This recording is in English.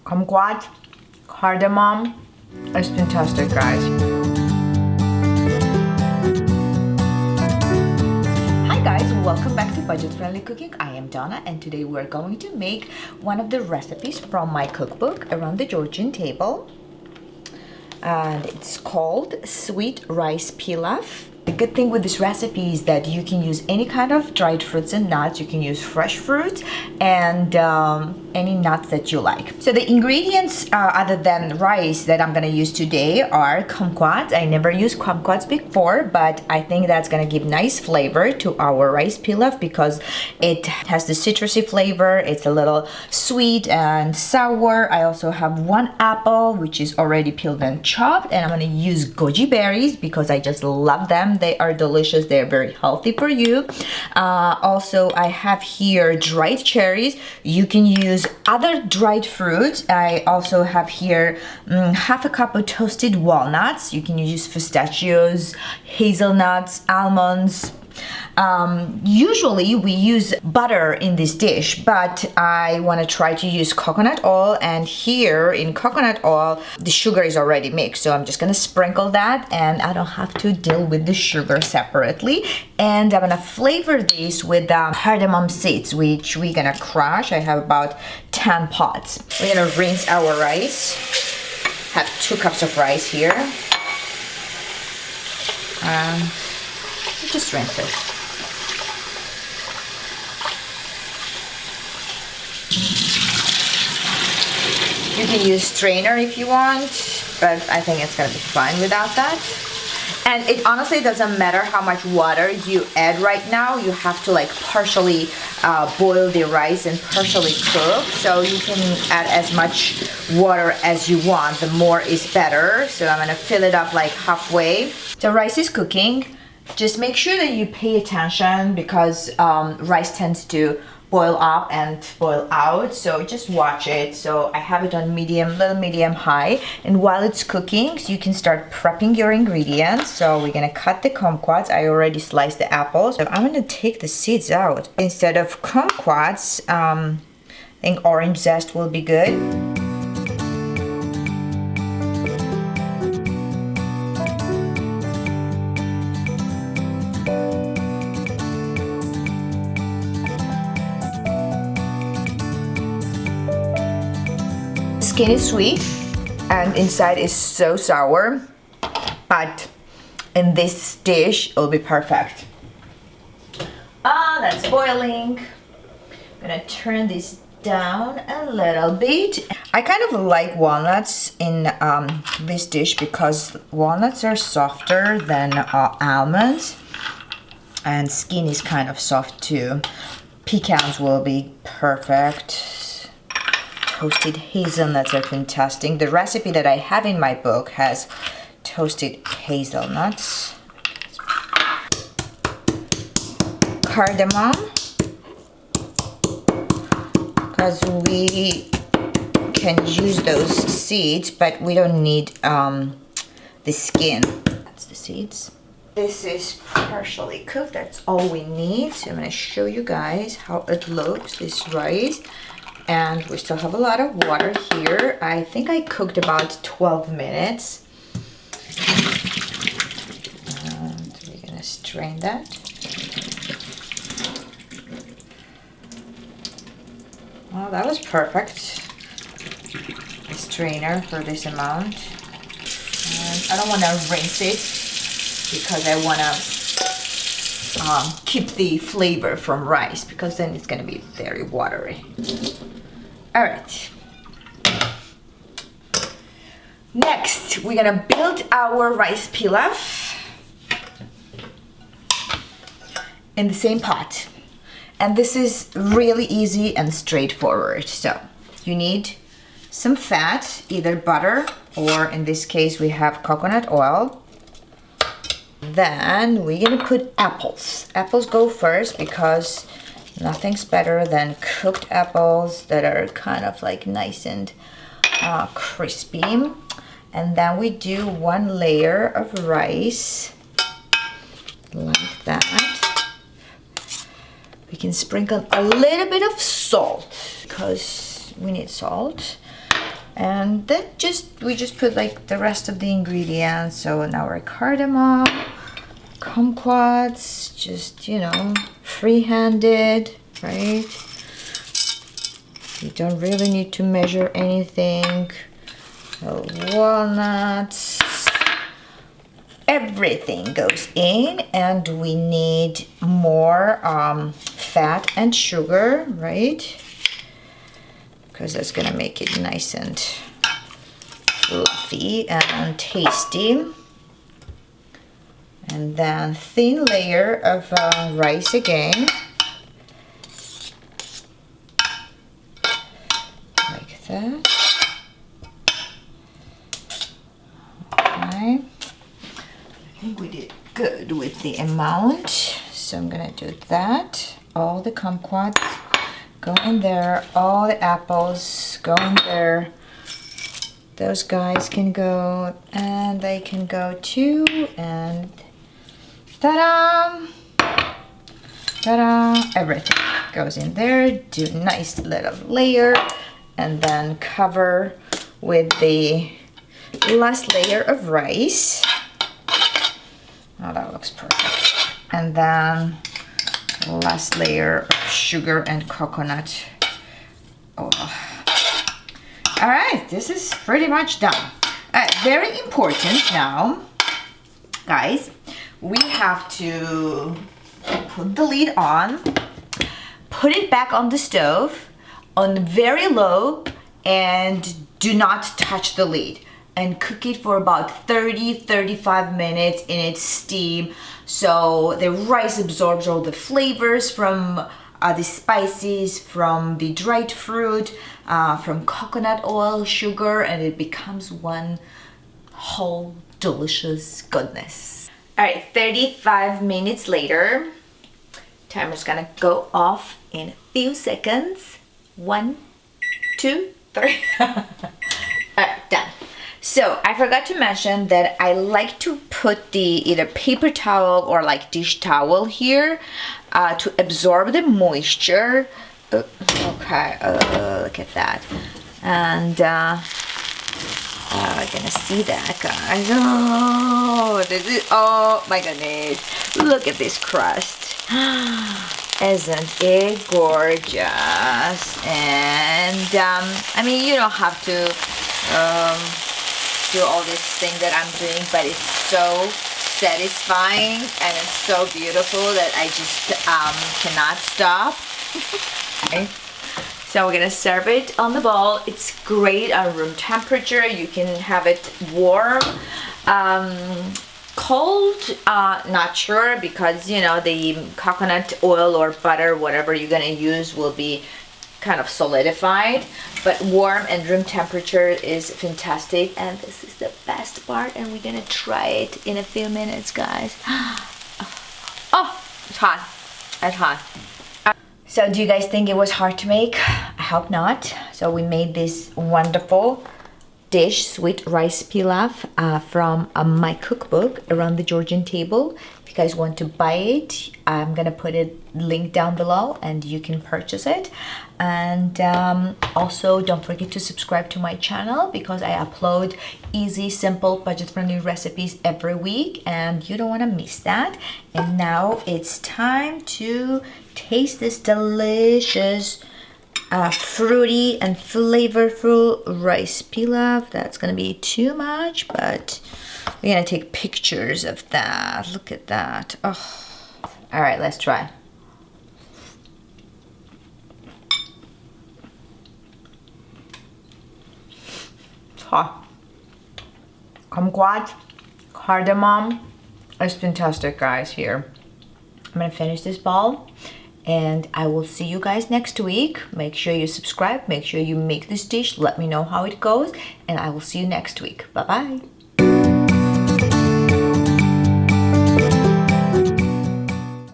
kumquat, cardamom. It's fantastic, guys. Hi guys, welcome back to Budget Friendly Cooking. I am Donna and today we're going to make one of the recipes from my cookbook, Around the Georgian Table. And it's called Sweet Rice Pilaf. The good thing with this recipe is that you can use any kind of dried fruits and nuts. You can use fresh fruits and any nuts that you like. So the ingredients other than rice that I'm gonna use today are kumquats. I never used kumquats before, but I think that's gonna give nice flavor to our rice pilaf because it has the citrusy flavor. It's a little sweet and sour. I also have one apple, which is already peeled and chopped, and I'm gonna use goji berries because I just love them. They are delicious. They're very healthy for you. Also, I have here dried cherries. You can use other dried fruits. I also have here half a cup of toasted walnuts. You can use pistachios, hazelnuts, almonds. Usually we use butter in this dish, but I want to try to use coconut oil, and here in coconut oil the sugar is already mixed, so I'm just gonna sprinkle that and I don't have to deal with the sugar separately. And I'm gonna flavor this with cardamom seeds, which we're gonna crush. I have about 10 pods. We're gonna rinse our rice. Have 2 cups of rice here. Just rinse it. You can use strainer if you want, but I think it's gonna be fine without that. And it honestly doesn't matter how much water you add right now. You have to like partially boil the rice and partially cook. So you can add as much water as you want. The more is better. So I'm gonna fill it up like halfway. The rice is cooking. Just make sure that you pay attention because rice tends to boil up and boil out, so just watch it. So I have it on medium, little medium high, and while it's cooking, so you can start prepping your ingredients. So we're gonna cut the kumquats. I already sliced the apples, so I'm gonna take the seeds out. Instead of kumquats, I think orange zest will be good. Skin is sweet and inside is so sour, but in this dish it'll be perfect. That's boiling. I'm gonna turn this down a little bit. I kind of like walnuts in this dish because walnuts are softer than almonds, and skin is kind of soft too. Pecans will be perfect. Toasted hazelnuts are fantastic. The recipe that I have in my book has toasted hazelnuts. Cardamom, because we can use those seeds, but we don't need the skin. That's the seeds. This is partially cooked. That's all we need. So I'm going to show you guys how it looks, this rice. And we still have a lot of water here. I think I cooked about 12 minutes. And we're gonna strain that. Well, that was perfect. A strainer for this amount. And I don't wanna rinse it because I wanna keep the flavor from rice, because then it's gonna be very watery. All right. Next, we're gonna build our rice pilaf in the same pot. And this is really easy and straightforward. So you need some fat, either butter or in this case we have coconut oil. Then we're gonna put apples. Apples go first because nothing's better than cooked apples that are kind of like nice and crispy. And then we do 1 layer of rice like that. We can sprinkle a little bit of salt because we need salt. And then we just put like the rest of the ingredients. So now our cardamom, kumquats, just, you know, free-handed, right? You don't really need to measure anything. So walnuts, everything goes in, and we need more fat and sugar, right? Because that's gonna make it nice and fluffy and tasty. And then thin layer of rice again. Like that. Okay. I think we did good with the amount. So I'm gonna do that. All the kumquats go in there. All the apples go in there. Those guys can go, and they can go too. And ta-da! Ta-da! Everything goes in there. Do a nice little layer, and then cover with the last layer of rice. Oh, that looks perfect. And then last layer of sugar and coconut. Oh. All right, this is pretty much done. All right, very important now, guys. We have to put the lid on, put it back on the stove on very low, and do not touch the lid, and cook it for about 30-35 minutes in its steam, so the rice absorbs all the flavors from the spices, from the dried fruit, from coconut oil, sugar, and it becomes one whole delicious goodness. All right, 35 minutes later, timer's gonna go off in a few seconds. 1, 2, 3. All right, done. So I forgot to mention that I like to put the either paper towel or like dish towel here to absorb the moisture. Okay, look at that. And I'm gonna see that, guys. Oh, oh my goodness. Look at this crust. Isn't it gorgeous? And I mean, you don't have to do all this thing that I'm doing, but it's so satisfying and it's so beautiful that I just cannot stop. Okay. So we're gonna serve it on the bowl. It's great on room temperature. You can have it warm, cold, not sure, because you know the coconut oil or butter, whatever you're gonna use, will be kind of solidified, but warm and room temperature is fantastic. And this is the best part, and we're gonna try it in a few minutes, guys. Oh, it's hot. It's hot. So do you guys think it was hard to make? I hope not. So we made this wonderful dish, sweet rice pilaf, from my cookbook, Around the Georgian Table. If you guys want to buy it, I'm gonna put a link down below and you can purchase it. And also don't forget to subscribe to my channel, because I upload easy, simple, budget-friendly recipes every week, and you don't want to miss that. And now it's time to taste this delicious fruity and flavorful rice pilaf. That's gonna be too much, but we're gonna take pictures of that. Look at that. Oh, all right, let's try. It's hot. Kumquat, cardamom. It's fantastic, guys. Here, I'm gonna finish this bowl, and I will see you guys next week. Make sure you subscribe, make sure you make this dish, let me know how it goes, and I will see you next week. Bye-bye.